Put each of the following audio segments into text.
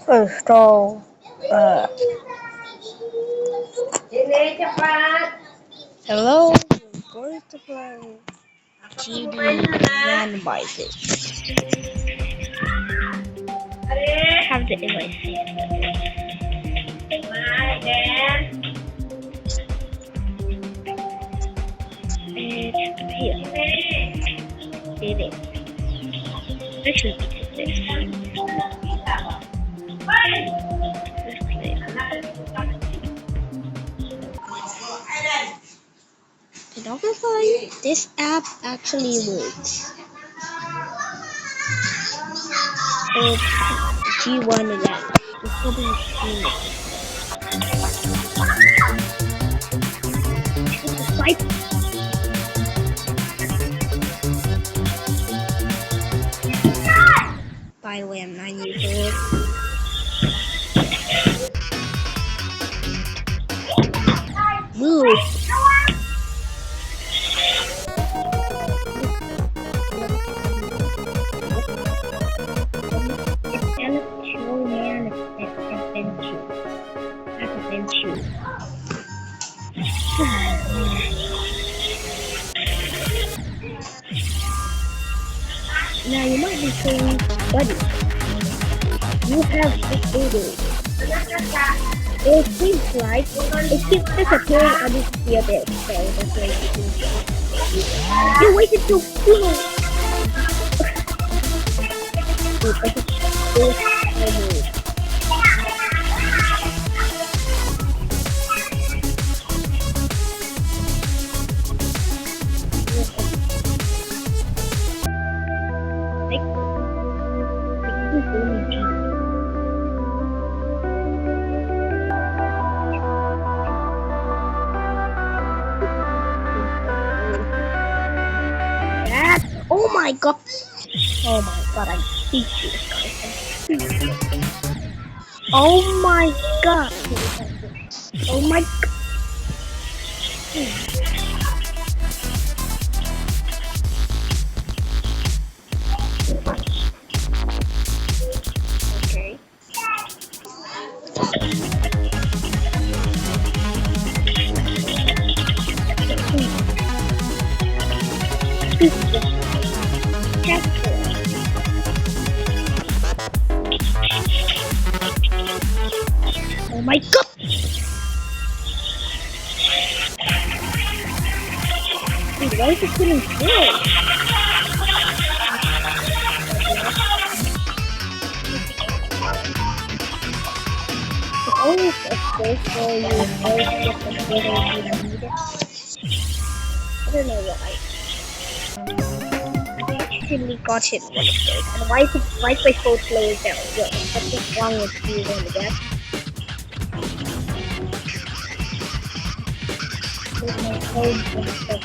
So, uh, hello, we're going to play GD1 by 6. Have the device. It's here. It is. I should take this. Let's play. Photography. This app actually works. It's G1 again. It's probably it's a site. By the way, I'm 9 years old. Move. Now you might be saying, buddy, you have this it seems like it keeps disappearing on this theater, so that's why you waited too long. Oh my god! Oh my god! I hate you. Oh my god! Oh my god! Okay. Oh my god! Dude, why is it getting good? It's always a place where you always get the data you need it. I don't know why. I actually got it one of those. And why is my phone slows down? What? What's wrong with you on the desk? With my phone and stuff.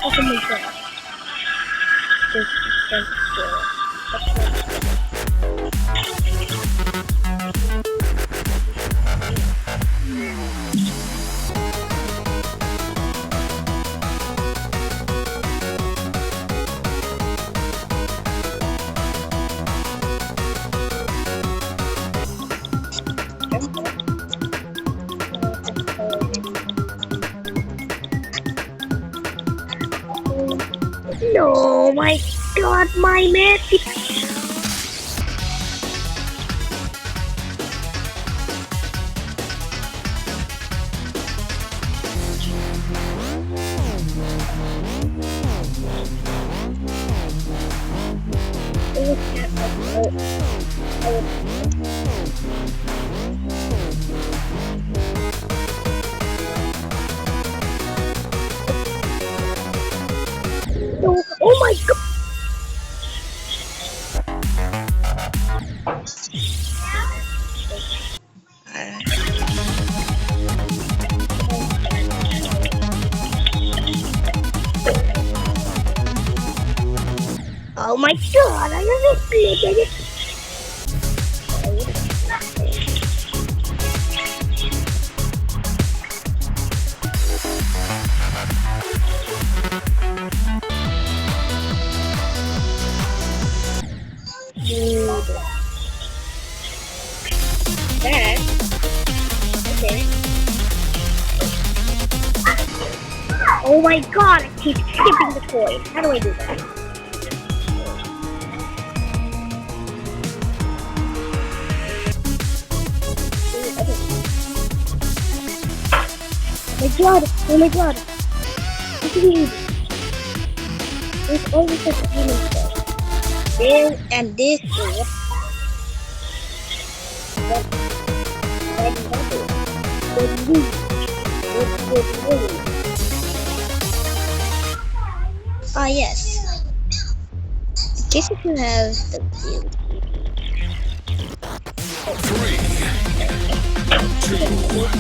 Oh my god. No, my god, my message. Oh my god! Oh my god, I never played it. my god, I keep skipping the coin. How do I do that? Oh my god, oh my god. Look at these. There's always such a human stuff. There and this is what ah yes. In case if you have the view. 3, 2, 1.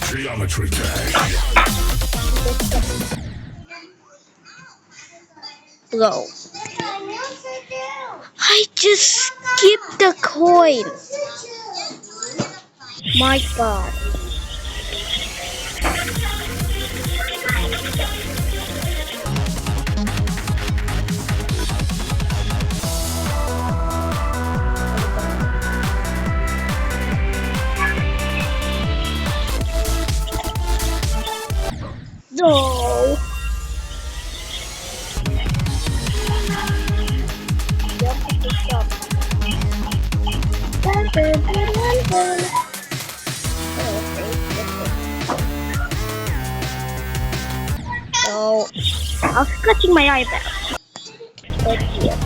Geometry dash. Go. I just skipped the coin. My god. No. So, I was scratching my eyebrow. Right here.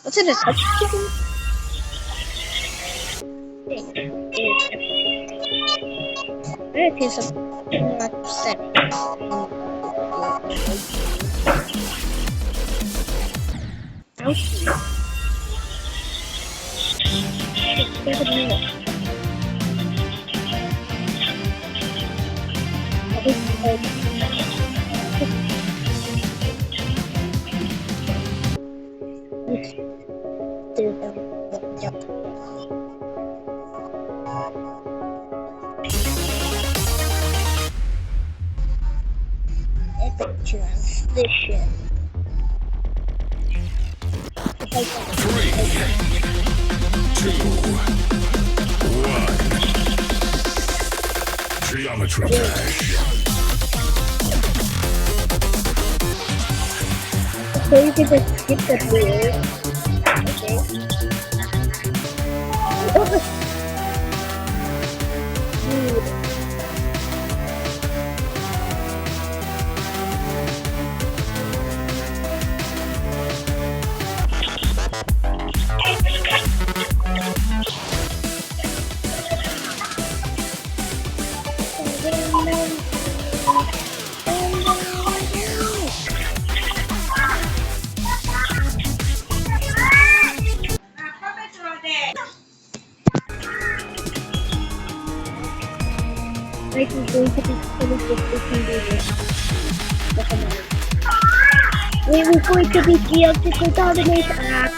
What's it, a touch chicken? Where it is not set. Ouchie. 7 minutes. Epic transition. 3, 2, 1. Geometry dash. So you can just skip the wheel. Okay. Oh. Dude. Like we're going to be finished with this video. We're going to be geometry dominate app.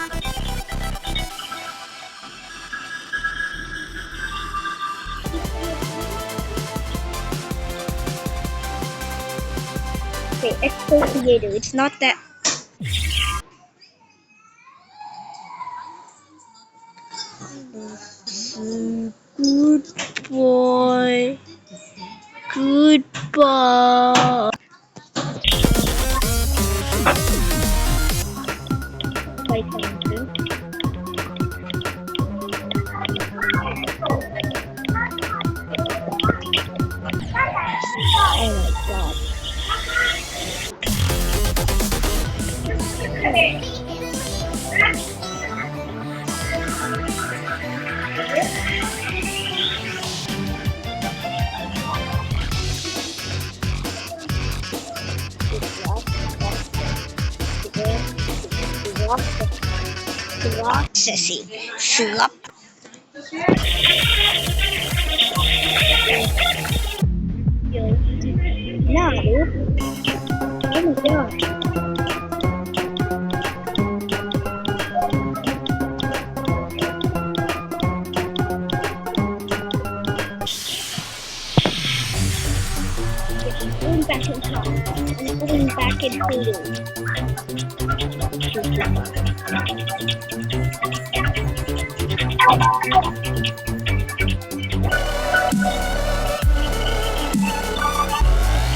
Okay, exfoliator. It's not that. Good boy. Goodbye. Oh my god. Processing. Slop. Now, oh my god. Going back in time. I'm going back in Hulu.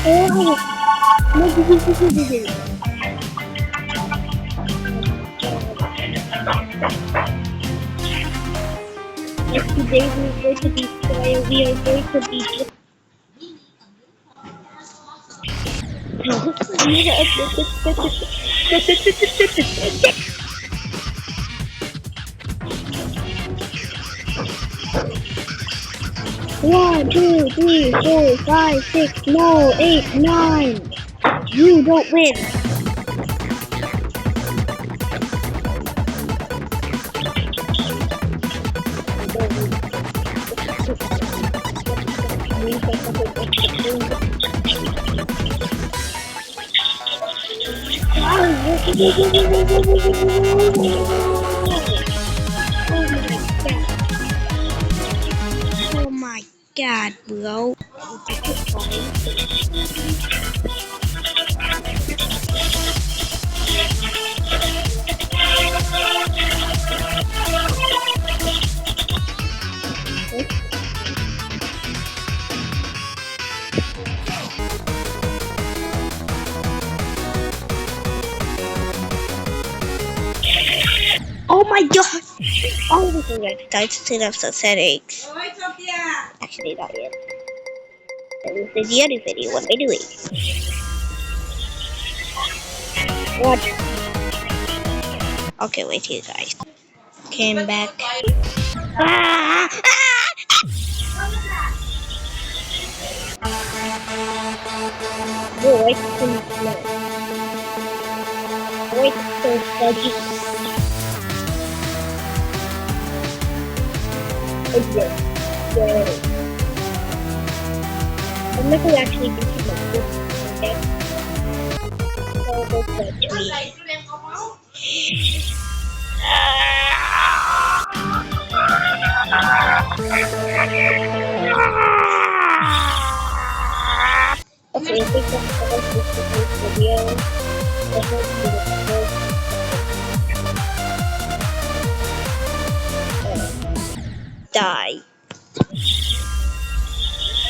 Oh, no, yes, today we are going to be playing. We are going to be. One, two, three, 4, 5, 6, no, 8, 9. You don't win. Oh my god, bro. Oh my god! Oh my god, guys, still have some headaches. Actually, not yet. That was the other video. What am I doing? What? Okay, wait here, guys. Came back. Ah! Oh, wait, it's so slow. Wait, it's so fudgy. Okay. I'm not gonna actually do too much this, okay? So that's the tree. Okay, I think that's the video.